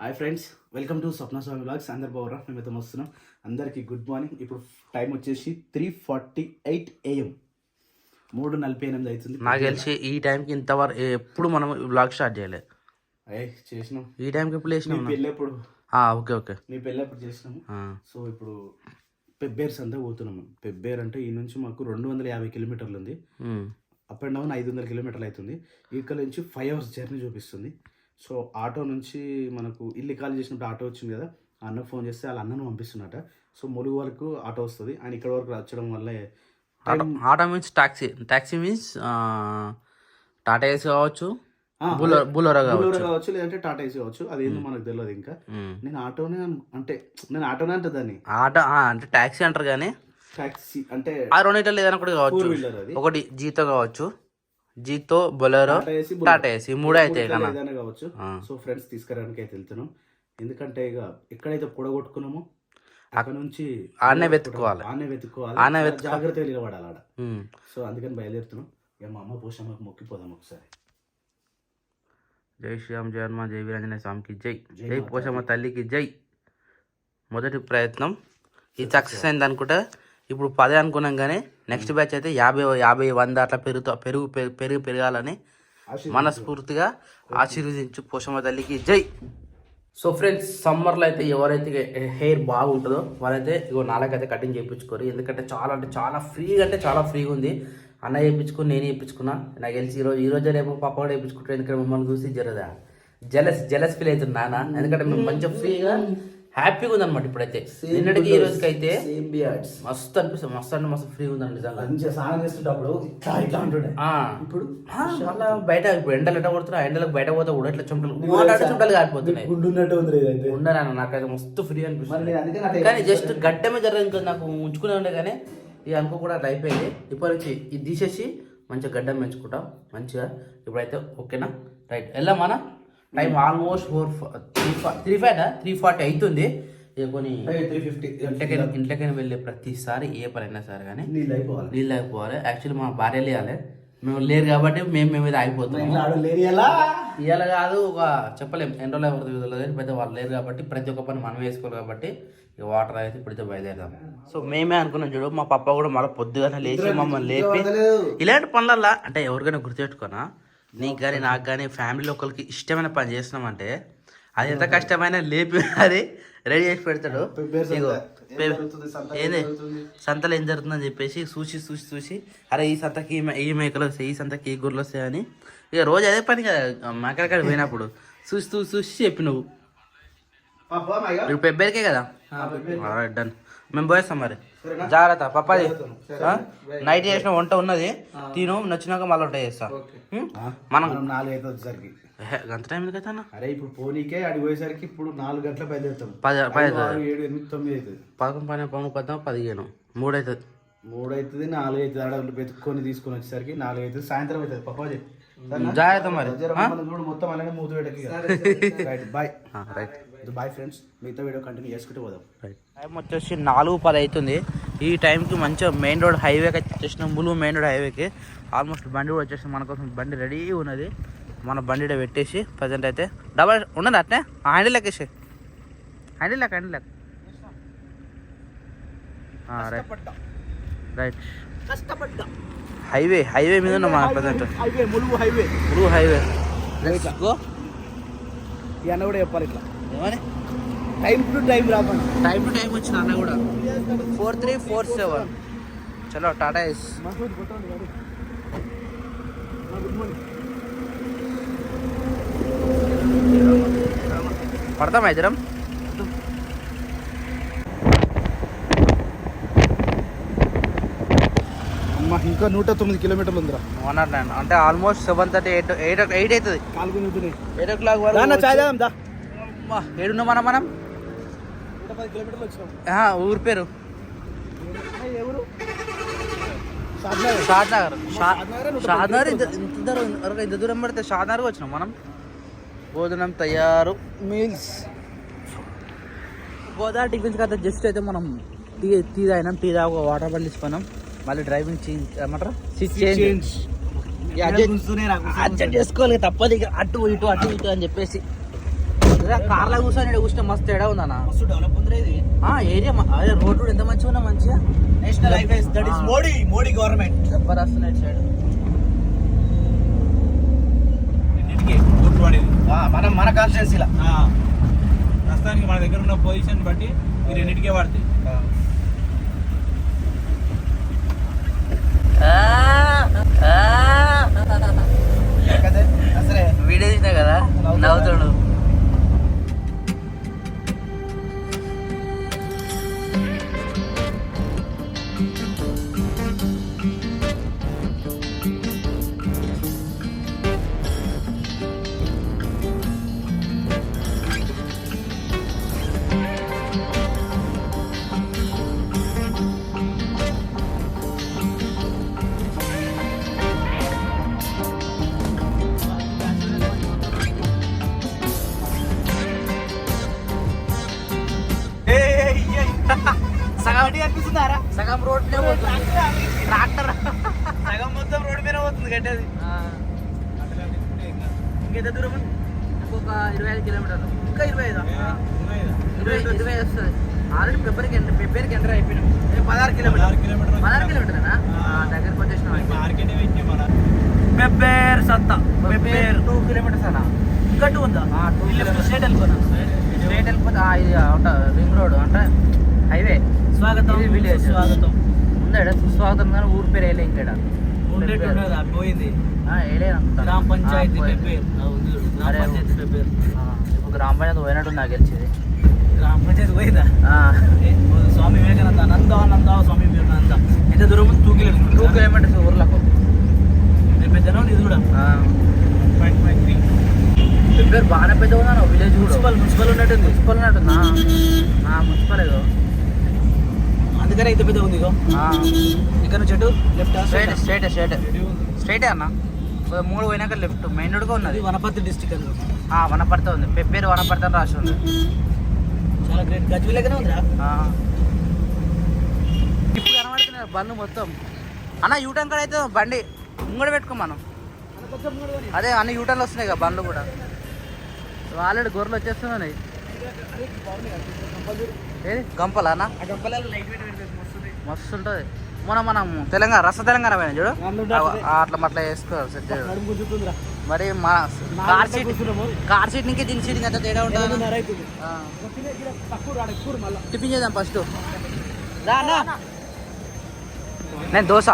Hi friends, welcome to Swapna Swamy vlogs. అందరు బాగురా? మేమైతే వస్తున్నాం. అందరికీ గుడ్ మార్నింగ్. ఇప్పుడు టైం వచ్చేసి 3:48 AM, 3:48 అవుతుంది. నాకు తెలిసి ఈ టైంకి ఇంతవరకు ఎప్పుడు మనం వ్లాగ్ స్టార్ట్ చేయలేదు. చేసినాం. ఈ టైంకి ఎప్పుడు చేసినాం? పెళ్ళెప్పుడు? ఓకే ఓకే, నీ పెళ్ళెప్పుడు చేసినాము. సో ఇప్పుడు పెబ్బేర్ సంతా పోతున్నాము. పెబ్బేర్ అంటే ఈ నుంచి మాకు 250 కిలోమీటర్లు ఉంది. అప్ అండ్ డౌన్ 500 కిలోమీటర్లు అవుతుంది. ఇక్కడ నుంచి 5 hours జర్నీ చూపిస్తుంది. సో ఆటో నుంచి మనకు ఇల్లు ఖాళీ చేసినప్పుడు ఆటో వచ్చింది కదా, ఆ అన్న ఫోన్ చేస్తే వాళ్ళ అన్నను పంపిస్తున్నట. సో ములుగు వరకు ఆటో వస్తుంది. ఆయన ఇక్కడ వరకు వచ్చడం వల్లే auto means taxi means Tata AC కావచ్చు, బులోరా కావచ్చు, లేదంటే టాటా ఏసీ కావచ్చు. అదేందో మనకు తెలియదు. ఇంకా నేను ఆటోనే అంటే దాన్ని ఆటో అంటే టాక్సీ అంటారు కానీ టాక్సీ అంటే ఆ రెండిట్లో ఏదైనా కూడా కావచ్చు. ఒకటి జీతో కావచ్చు, జీతో, బొలెరో, టాటా ఏసీ, మూడే అయితే ఏదైనా కావచ్చు. సో ఫ్రెండ్స్ తీసుకురావడానికి అయితే వెళ్తున్నాం. ఎందుకంటే ఇక ఎక్కడైతే పొడగొట్టుకున్నామో అక్కడ నుంచి ఆనే వెతుక్కోవాలి, జాగ్రత్తగా నిలబడాలి ఆడ. సో అందుకని బయలుదేరుతున్నాం. ఇక మా అమ్మ పోషమ్మకి మొక్కిపోదాం ఒకసారి. జై శ్రీరామ్, జై హనుమాన్, జై వీరాంజనేయ స్వామికి జై, జై పోషమ్మ తల్లికి జై. మొదటి ప్రయత్నం ఇది సక్సెస్ అయింది అనుకుంటా. ఇప్పుడు 10 అనుకున్నాం కానీ నెక్స్ట్ బ్యాచ్ అయితే 50, 100 అట్లా పెరగాలని మనస్ఫూర్తిగా ఆశీర్వదించు పోషమ్మ తల్లికి జై. సో ఫ్రెండ్స్, సమ్మర్లో అయితే ఎవరైతే హెయిర్ బాగుంటుందో వాళ్ళైతే ఇగో నాలుగైతే కటింగ్ చేయించుకోరు. ఎందుకంటే చాలా ఫ్రీగా ఉంది. అన్న చేయించుకుని నేను చేయించుకున్నా. నాకు తెలిసి ఈరోజు రేపు పాప కూడా చేయించుకుంటారు. ఎందుకంటే మమ్మల్ని చూసి జరదా జెలస్ ఫీల్ అవుతుంది నాన్న. ఎందుకంటే మేము మంచిగా ఫ్రీగా హ్యాపీగా ఉందన్నమాట. ఇప్పుడైతే నిన్నటికి ఈ రోజుకి అయితే మస్తు అనిపిస్తుంది. మస్తు ఫ్రీగా ఉందండి నిజంగా. స్నానం చేస్తుంటప్పుడు ఇప్పుడు మళ్ళీ బయట ఇప్పుడు ఎండలు ఎట్లా కొడుతున్నా, ఎండలకు బయట పోతే కూడా ఇట్లా చుంటలు కాలిపోతున్నాయి. ఉండనా నాకైతే మస్తు ఫ్రీ అనిపిస్తుంది. కానీ జస్ట్ గడ్డమే జరగదు. నాకు ఉంచుకునే ఉండే కానీ ఇది అనుకో కూడా అట్లా అయిపోయింది. ఇప్పటి నుంచి ఇది తీసేసి మంచిగా గడ్డం పెంచుకుంటాం మంచిగా. ఇప్పుడైతే ఓకేనా? రైట్, వెళ్ళామన్నా. టైం ఆల్మోస్ట్ 3:40 అవుతుంది. ఇక కొన్ని 3:50 ఇంట్లోకైనా వెళ్ళే ప్రతిసారి ఏ పని అయినా సరే కానీ నీళ్ళు అయిపోవాలి. యాక్చువల్లీ మా భార్య లేయాలి, మేము లేరు కాబట్టి మేము మీద ఆగిపోతున్నాం. ఇవాళ కాదు, ఒక చెప్పలేము ఎన్ని రోజులు ఎవరు పెద్ద వాళ్ళు లేరు కాబట్టి ప్రతి ఒక్క పని మనం వేసుకోవాలి కాబట్టి ఇక వాటర్ అయితే ఇప్పుడైతే బయలుదేరదాం. సో మేమే అనుకున్నాం చూడు, మా పప్ప కూడా మళ్ళీ పొద్దుగానే లేచి మమ్మల్ని లేపి ఇలాంటి పనులల్లా అంటే ఎవరికైనా గుర్తుపెట్టుకోనా, నీకు కానీ నాకు కానీ ఫ్యామిలీలో ఒకరికి ఇష్టమైన పని చేస్తున్నామంటే అది ఎంత కష్టమైనా లేపి అది రెడీ చేసి పెడతాడు. ఏంది సంతలో ఏం జరుగుతుందని చెప్పేసి చూసి అరే ఈ సంతకి ఈ మేకలు వస్తాయి, ఈ సంతకి ఈ గుర్రెలు వస్తాయి అని ఇక రోజు అదే పని కదా. మేకలకాడ పోయినప్పుడు చూసి చెప్పి నువ్వు ఇప్పుడు పెబ్బేరికే కదా. డన్, మేము పోయేస్తాం మరి. జాగ్రత్త పప్పాది. నైట్ చేసిన వంట ఉన్నది, తిను, నచ్చినాక మళ్ళీ వంట చేస్తా. మనం 4 అయితే వచ్చేసరికి గంట టైం ఎందుకు అవుతా? అరే ఇప్పుడు పోనీకే అడిగి పోయేసరికి ఇప్పుడు 4 గంటల బయలుదేరుతాం. 10, 7, 8, 8, 9 అవుతుంది. 11, 12, 15, 3 అవుతుంది. 3 అవుతుంది, 4 అవుతుంది. ఆడవాళ్ళు వెతుక్కొని తీసుకొని వచ్చేసరికి 4 అవుతుంది. సాయంత్రం అవుతుంది. పప్పాజీ జాగ్రత్త మరి. చూడు మొత్తం అలానే మూత పెట్టకి. Right, bye. Right, bye friends. మిగతా వీడియో కంటిన్యూ చేసుకుంటూ పోదాం. రైట్, టైం వచ్చేసి 4:10 అవుతుంది. ఈ టైంకి మంచిగా మెయిన్ రోడ్ హైవేకి వచ్చేసిన, ములుగు మెయిన్ రోడ్ హైవేకి. ఆల్మోస్ట్ బండి కూడా వచ్చేసి మన కోసం బండి రెడీ ఉన్నది. మన బండి పెట్టేసి ప్రజెంట్ అయితే డబల్ ఉన్నది అట్నే హ్యాండిల్ లెక్కేసి హ్యాండిల్ లెక్క రైట్. హైవే మీద ఉన్నాం మన ప్రజెంట్. ములుగు హైవే ఈ అన్న కూడా చెప్పాలి ఇట్లా ఏమని టైం టు టైం రాపండి. టైం టు టైం వచ్చిన అన్న కూడా 4347. చలో టాటా ఎస్. పడతాం ఇద్దరం. ఇంకా 109 కిలోమీటర్లు ఉందిరా. 109 అంటే ఆల్మోస్ట్ 7:30, 8 అవుతుంది. 8 o'clock వరకు 7 ఉన్నాం మనం. 110 కిలోమీటర్లు వచ్చినాం. ఊరి పేరు షాద్నగర్. ఇంత దూరం పడితే షాద్నగర్కి వచ్చినాం మనం. భోజనం తయారు, మీల్స్. గోదావరి టిఫిన్స్ కదా. జస్ట్ అయితే మనం టీ తాగినాం. టీ తాగి ఒక వాటర్ బాటిల్ తీసుకున్నాం. మళ్ళీ డ్రైవింగ్ ఏమంటారు చేంజ్ అడ్జస్ట్ చేసుకోవాలి తప్పదు. ఇక అటు ఇటు అని చెప్పేసి కార్లో కూర్చొని కూర్చుంటే మస్తు తేడా ఉందన్న. మస్తు డెవలప్ ఉంది ఇది. ఏరియా అదే రోడ్ ఎంత మంచిగా ఉన్నా మంచిగా. National highways that is Modi government. Jabardasth ఇటు సైడ్. రెండింటికి ఓట్లు పడేది మన కాన్స్టిట్యున్సీలో. ప్రస్తుతానికి మన దగ్గర ఉన్న పొజిషన్ బట్టి ఈ రెండింటికే పడతాయి. వీడియో తీసినా కదా నవ్వుతాడు. సగం అనిపిస్తుందారా? సగం రోడ్ ట్రాక్టర్ సగం మొత్తం రోడ్డు మీద పోతుంది గడ్డది. ఇంకెంత దూరం? ఇంకొక 25 కిలోమీటర్లు. ఇంకా 25 20 వస్తుంది. ఆల్రెడీ ప్రిపేర్కి ఎంటర్ అయిపోయినాం. 16 కిలోమీటర్ 16 కిలోమీటర్నా? దగ్గరకు వచ్చేసినాం. పెబ్బేర్ సత్తా. పెబ్బేర్ 2 కిలోమీటర్స్ అన్న. ఇంకా 2 ఉందా? 2 కిలోమీటర్స్. స్ట్రైట్ వెళ్ళిపోనా? స్ట్రైట్ వెళ్ళిపోతే ఇది రింగ్ రోడ్ అంటే హైవే. స్వాగతం ఇది విలేజ్. స్వాగతం ఉందా సుస్వాగతం కానీ ఊరు పేరు వేయలే ఇంకా ఉండేట్టున్నదా? పోయింది. వేయలేదు. గ్రామ పంచాయతీ పెబ్బేర్. గ్రామ పంచాయతీ పెబ్బేర్. ఇప్పుడు గ్రామ పంచాయతీ పోయినట్టు నాకు గెలిచేది. గ్రామ పంచాయతీ పోయిందా? స్వామి వివేకానంద నంద స్వామి వివేకానంద ఎంత దూరం? 2 కిలోమీటర్స్. 2 కిలోమీటర్స్ ఊర్లకు. పెద్దనా ఉంది ఇది కూడా. పెబ్బేరు బాగానే పెద్ద ఉన్నాను. విలేజ్ మున్సిపల్ ఉన్నట్టుంది. మున్సిపల్ ఉన్నట్టుందా? మున్సిపల్ ఏదో అందుకనే ఇంత పెద్ద ఉంది. ఇక్కడ నుంచి చెట్టు లెఫ్ట్ స్ట్రైటే అన్న. 3 పోయినాక లెఫ్ట్ మెయిన్ రోడ్గా ఉన్నది. వనపర్తి డిస్ట్రిక్ట్ అది. వనపర్తి ఉంది. పెబ్బేరు వనపర్తి అని రాసి ఉంది. చాలా గ్రేట్. గజ్వేలగానే ఉందిరా. ఇప్పుడు కనబడుతున్నాయి బండ్లు మొత్తం. అన్న యూటర్న్ కాడ అయితే బండి ముంగడ పెట్టుకో మనం. అదే అన్ని యూటర్న్లు వస్తున్నాయి కదా బండ్లు కూడా. ఆల్రెడీ గొర్రెలు వచ్చేస్తున్నాయి. ఏది గంపలా అన్న? మస్తు ఉంటుంది. మనం తెలంగాణ పోయినా చూడు. అట్లా వేసుకోవాలి సెట్. మరి మా కార్ సీట్ నుంచి దీని సీట్ అంతా తేడా ఉంటుంది. టిఫిన్ చేద్దాం ఫస్ట్. నేను దోశ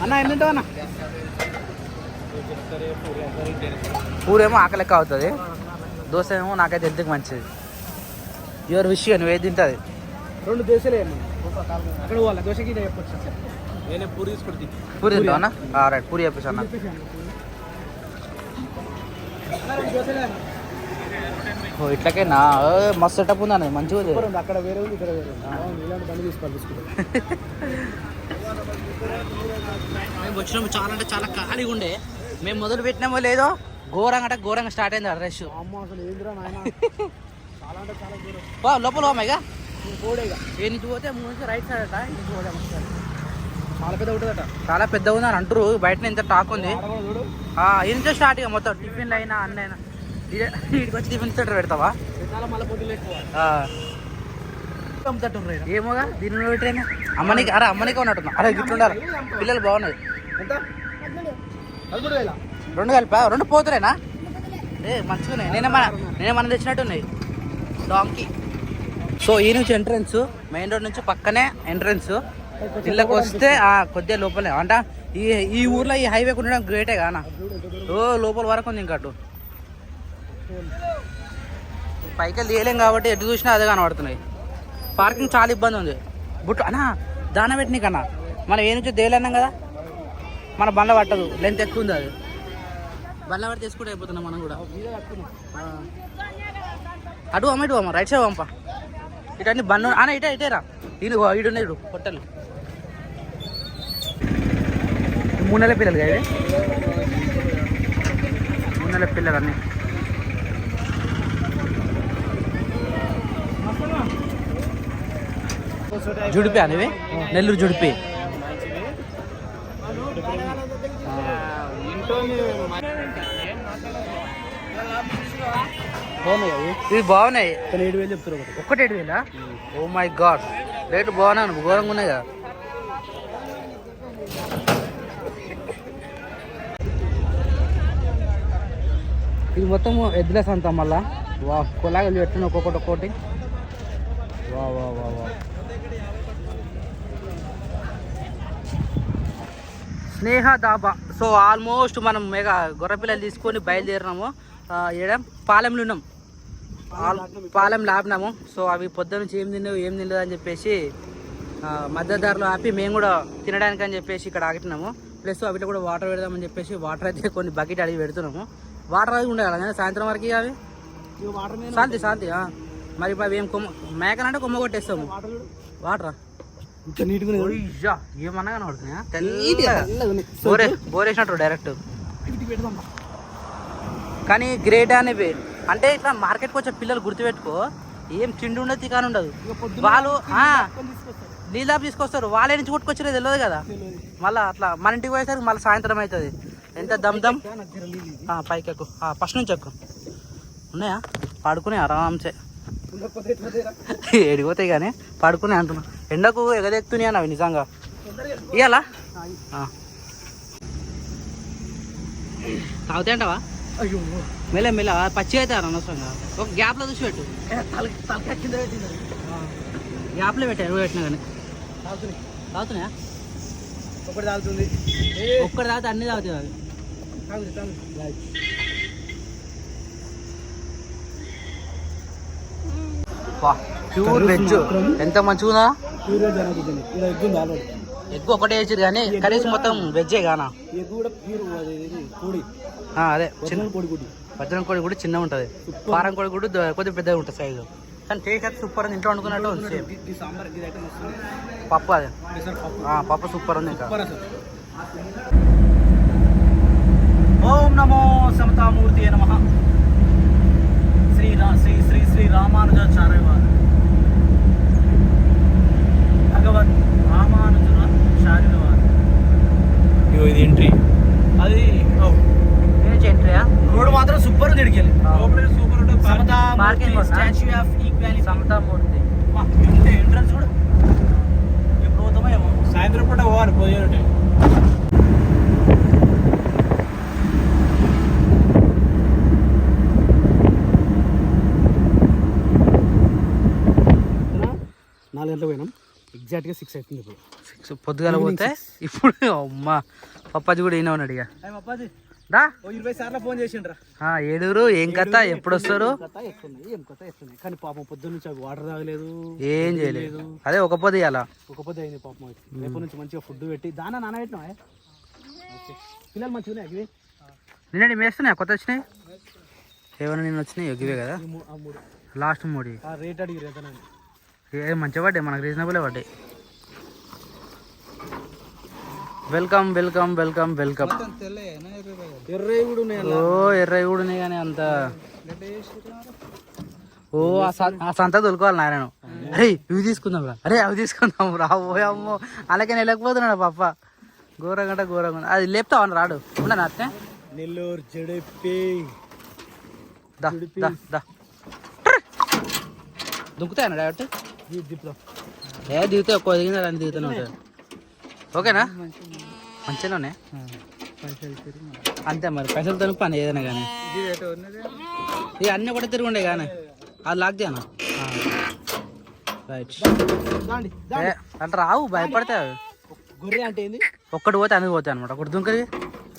అన్న ఎన్ని ఉంటావు అన్న? పూరేమో ఆకలి లెక్క అవుతుంది. దోశ ఏమో నాకైతే ఎందుకు మంచిది. యువర్ విష్ నువ్వు ఏది తింటుంది. 2 దోశలే అక్కడ పోవాలి. దోశకి చెప్పొచ్చు. నేనే పూరి తీసుకుంటుంది. పూరి తింటావు అన్న? రైట్ పూరి చెప్పేసి అన్న. ఇట్లకేనా? మస్తు సెటప్ ఉందా? మంచిగా ఉంది. అక్కడ వేరే ఉంది, ఇక్కడ వేరే ఉంది. ఇలాంటి బండి తీసుకోవాలి. మేము వచ్చినాము చాలా అంటే చాలా ఖాళీగా ఉండే. మేము మొదలు పెట్టినామో లేదో ఘోరంగా స్టార్ట్ అయింది రష్. అసలు ఏంద్రా నాయన, చాలా అంటే చాలా దూరం. లోపల పోమాయిగా పోడేగా. ఏ నుంచి పోతే 3 నుంచి రైట్ సైడ్ అట. ఇంటికి పోదాం. చాలా పెద్ద ఉంటుందట. చాలా పెద్దగా ఉందని అంటారు. బయట ఇంత టాక్ ఉంది. ఈ నుంచో స్టార్ట్ ఇక మొత్తం టిఫిన్లు అయినా అన్నీ అయినా. వీడికి వచ్చి టిఫిన్ సెంటర్ పెడతావా? మళ్ళీ పోటీలు ఎక్కువ. ఏమోగా దీని పెట్టినా అమ్మనికే ఉన్నట్టున్నా. అరే గిట్లుండాలి. పిల్లలు బాగున్నది. ఎంత? 2 కలిపా? 2 పోతురేనా? మంచిగానే. నేనే మనం తెచ్చినట్టున్నాయి డాంకీ. సో ఈ నుంచి ఎంట్రన్స్, మెయిన్ రోడ్ నుంచి పక్కనే ఎంట్రన్స్. ఇళ్ళకి వస్తే కొద్దిగా లోపలే అంటే ఈ ఊర్లో ఈ హైవే ఉండడం గ్రేటే కానా. లోపల వరకు ఉంది. ఇంకా అటు పైకి తీయలేం కాబట్టి ఎటు చూసినా అదే కనబడుతున్నాయి. పార్కింగ్ చాలా ఇబ్బంది ఉంది. అన్నా దాన పెట్టినకన్నా మనం ఏ నుంచి దేలేన్నాం కదా, మన బండ్ల పట్టదు. లెంత్ ఎక్కువ ఉంది. అది బండ్ల పట్టి తీసుకుంటే అయిపోతున్నాం మనం కూడా. అటు అమ్మ రైట్ సైడ్ పంప. ఇటు అన్ని బండ్లు అన్న ఇటేరా. ఇడున్నాయి ఇడు పొట్టలు. 3 నెలల పిల్లలు కదా. 3 నెలల పిల్లలు అన్నీ. జుడిపి అనేవి నెల్లూరు జుడిపి. బాగున్నాయి అవి ఇవి బాగున్నాయి. కానీ 7,000 చెప్తారు ఒకటి. ఒక్కటి 7,000? ఓ మై గాడ్, రేటు బాగున్నాను, ఘోరంగా ఉన్నాయి కదా. ఇది మొత్తం ఎద్దుల సంత మళ్ళా. వా కొలాగలు పెట్టిన ఒక్కొక్కటి. వా వా వా వా. స్నేహ దాబా. సో ఆల్మోస్ట్ మనం మెగా గొర్రెపిల్లలు తీసుకొని బయలుదేరినాము. ఏడ పాలెంలో ఉన్నాం, పాలెం లాపినాము. సో అవి పొద్దున్న నుంచి ఏం తినలేదు అని చెప్పేసి మధ్యదారిలో ఆపి మేము కూడా తినడానికి అని చెప్పేసి ఇక్కడ ఆగినాము. ప్లస్ అవిట్లో కూడా వాటర్ పెడదామని చెప్పేసి వాటర్ అయితే కొన్ని బకెట్ అడిగి పెడుతున్నాము. వాటర్ అవి ఉండే కదా సాయంత్రం వరకు అవి శాంతి. మరి ఇప్పుడు అవి ఏం మేకనంటే కొమ్మ కొట్టేస్తాము. వాటరా ఇంకా నీట్గా ఏమన్నా కనబడుతున్నాయా? బోరేసినట్టు డైరెక్ట్. కానీ గ్రేట్ అనేవి అంటే ఇట్లా మార్కెట్కి వచ్చే పిల్లలు గుర్తుపెట్టుకో, ఏం తిండి ఉండదు కానీ ఉండదు. వాళ్ళు నీళ్ళాపు తీసుకొస్తారు, వాళ్ళే నుంచి కొట్టుకొచ్చారో తెలియదు కదా. మళ్ళీ అట్లా మన ఇంటికి పోయేసరికి మళ్ళీ సాయంత్రం అవుతుంది. ఎంత దమ్ పైకి ఎక్కు, ఫస్ట్ నుంచి ఎక్కు. ఉన్నాయా? పడుకునే ఆరాంసే ఎడిపోతాయి కానీ పడుకునే అంటున్నా. ఎండకు ఎగదెక్కుతున్నాయి అవి నిజంగా. ఇయ్యాలా తాగుతాయి అంటావా? మెల్ల పచ్చి అయితే అనవసరంగా ఒక గ్యాప్లో చూసి పెట్టు. గ్యాప్లో పెట్టారు పెట్టినా కానీ తాగుతున్నాయా? ఒకటి తాగుతుంది, ఒక్కటి తాగితే అన్నీ తాగుతాయి అవి. ప్యూర్ వెజ్ ఎంత మంచిగా. ఎగ్ ఒకటే వేసారు కానీ కనీసం మొత్తం వెజ్జే కానా. అదే వజ్రం కోడి కూడా చిన్న ఉంటుంది, పారం కోడి కూడా కొద్దిగా పెద్దగా ఉంటుంది సైజు. కానీ టేస్ట్ అయితే సూపర్ ఉంది, ఇంట్లో వండుకున్నట్టు ఉంది. సేమ్ పప్పు, అదే పప్పు సూపర్ ఉంది. ఇంకా ఓం నమో సమతామూర్తి నమః. శ్రీ రామానుజాచార్య వారు భగవత్ రామానుజాచార్యుల వారు. ఇది ఎంట్రీ, అది ఎంట్రీయా? రోడ్ మాత్రం సూపర్ ఉంది. ఇడికి సూపర్ ఉంటుంది. స్టాచ్యూ ఆఫ్ ఈక్వాలిటీ సమతామూర్తి ఎంట్రన్స్ కూడా ఎప్పుడు పోతామో ఏమో. సాయంత్రం పూట పోవాలి పోయేటట్టు. పోయినాం ఎగ్జాక్ట్గా 6 అవుతుంది. ఇప్పుడు 6 పొద్దుగాల పోతే ఇప్పుడు అమ్మ పప్పాజీ కూడా ఈయన ఉన్నాడు. ఇక దా 20 సార్లు ఫోన్ చేసిండ్రా. ఏడుగురు ఏం కథ, ఎప్పుడు వస్తారు? ఏం కథ ఎట్లున్నాయి కానీ పాపం పొద్దున్న నుంచి అవి వాటర్ తాగలేదు, ఏం చేయలేదు. అదే ఒక పొద్దు ఇవ్వాలా, ఒక పొద్దు అయింది పాపం. రేపు నుంచి మంచిగా ఫుడ్ పెట్టి దానా నానబెట్టినా. పిల్లలు మంచిగా ఉన్నాయి. నిన్న మేస్తున్నాయి కొత్త వచ్చినాయి ఏమైనా నిన్న వచ్చినాయి ఎగ్గివే కదా. లాస్ట్ 3 రేట్ అడిగి ఎంతనండి? మంచిగా పడ్డాయి, మనకు రీజనబుల్ పడ్డాయి. Welcome welcome welcome welcome. ఎర్రవి కూడా ఉన్నాయి కానీ అంత ఆ సంత తొలుకోవాలి నారాయణ. అరే ఇవి తీసుకుందాం రా, అరే అవి తీసుకుందాం రా. అమ్మో అలాగే వెళ్ళకపోతున్నాడు పప్ప. ఘోరంగా అది లేపుతావని రాడు. ఉండను అట్నే నెల్లూరు జడిపి దుంకుతాయన్నా డైరెక్ట్ దిగుతాయి. ఒక్కో దిగిందా అని దిగుతూనే ఉంటుంది. ఓకేనా? మంచిగానే అంతే మరి. పైసలు తను పని ఏదైనా కానీ ఇక అన్నీ ఒకటే తిరుగుండే కానీ అది లాక్ చేయనా. రైట్ అంటే రావు, భయపడితే గొర్రె అంటే ఏంది? ఒక్కటి పోతే అన్ని పోతాయి అనమాట. ఒకటి దుంకది.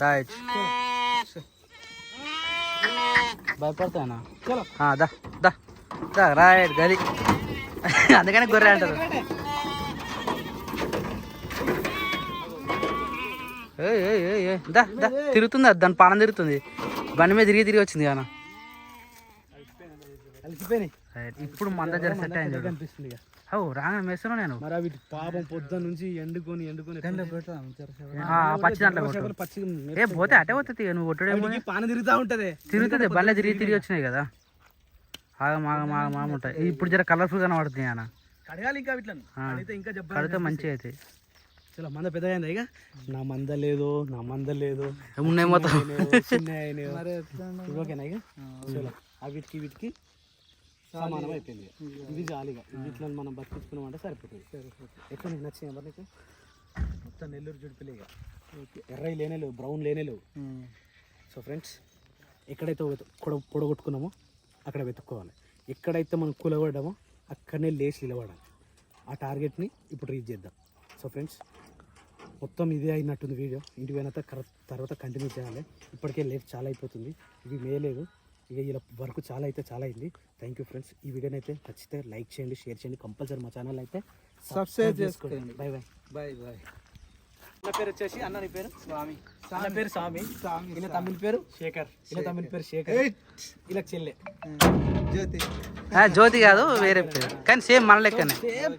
రైట్ భయపడతాయనా. దా దా దా రైట్ గది. అందుకని గొర్రె అంటారు. దా దా తిరుగుతుంది, దాని పానం తిరుగుతుంది. బండి మీద తిరిగి వచ్చింది కానా. ఇప్పుడు మన దగ్గర సెట్ అయింది అనిపిస్తుంది. రాగా మెస్తున్నా నేను. మరి అవి పాపం పొద్దున్న నుంచి ఎండుకొని పచ్చి దాంట్లో పచ్చి పోతే అటే పోతుంది. నువ్వు కొట్టడే పాన తిరుగుతా ఉంటది. తిరుగుతుంది బండ్లో తిరిగి వచ్చినాయి కదా. మాగా ఉంటాయి. ఇప్పుడు జర కలర్ఫుల్ గా పడుతుంది అన్న. కడగాలి ఇంకా ఇట్లా ఇంకా కడితే మంచిగా అయితే. చాలా మంద పెద్దగా అయింది. ఇక నా మంద లేదు, నా మంద లేదు ఉన్నాయి మొత్తం. ఓకేనా? ఇక ఆ వీటికి సమానం అయిపోయింది. ఇది జాలీగా వీటిలో మనం బతికించుకున్నామంటే సరిపోతుంది. ఎట్లా నీకు నచ్చింది మరి నీకు? మొత్తం నెల్లూరు జుడిపిలే ఇక. ఎర్రవి లేనే లేవు, బ్రౌన్ లేనే లేవు. సో ఫ్రెండ్స్, ఎక్కడైతే పొడగొట్టుకున్నామో అక్కడ వెతుక్కోవాలి. ఎక్కడైతే మనం కూలబడ్డామో అక్కడనే లేచి నిలబడాలి. ఆ టార్గెట్ని ఇప్పుడు రీచ్ చేద్దాం. సో ఫ్రెండ్స్, మొత్తం ఇదే అయినట్టుంది వీడియో. ఇంటికి పోయిన తర్వాత కంటిన్యూ చేయాలి. ఇప్పటికే లేట్ చాలా అయిపోతుంది. ఇది మేలేదు, ఇక ఇలా వర్క్ చాలా అయింది. Thank you friends. ఈ వీడియోని అయితే నచ్చితే లైక్ చేయండి, షేర్ చేయండి. కంపల్సరీ మా ఛానల్ అయితే సబ్స్క్రైబ్ చేసుకోండి. Bye bye bye bye. నా పేరు వచ్చేసి, అన్న నీ పేరు? స్వామి. నా పేరు స్వామి. ఇలా తమిళ పేరు శేఖర్. ఇలా తమిళ పేరు శేఖర్. ఇలా చెల్లె జ్యోతి కాదు, వేరే పేరు, కానీ సేమ్ మన లెక్కనే. సేమ్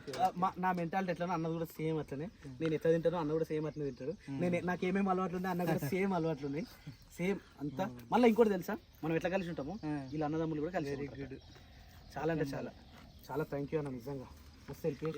నా మెంటాలిటీ ఎట్లా, అన్నది కూడా సేమ్ అట్లనే. నేను ఎట్లా తింటానో అన్న కూడా సేమ్ అట్లనే తింటాడు. నాకు ఏమేమి అలవాట్లు ఉన్నాయి, అన్న కూడా సేమ్ అలవాట్లు ఉన్నాయి. సేమ్ అంతా. మళ్ళీ ఇంకోటి తెలుసా, మనం ఎట్లా కలిసి ఉంటామో ఇలా అన్నదమ్ములు కూడా కలిసి ఉంటారు. చాలా అంటే చాలా థ్యాంక్ యూ అన్న, నిజంగా మస్తు హెల్ప్.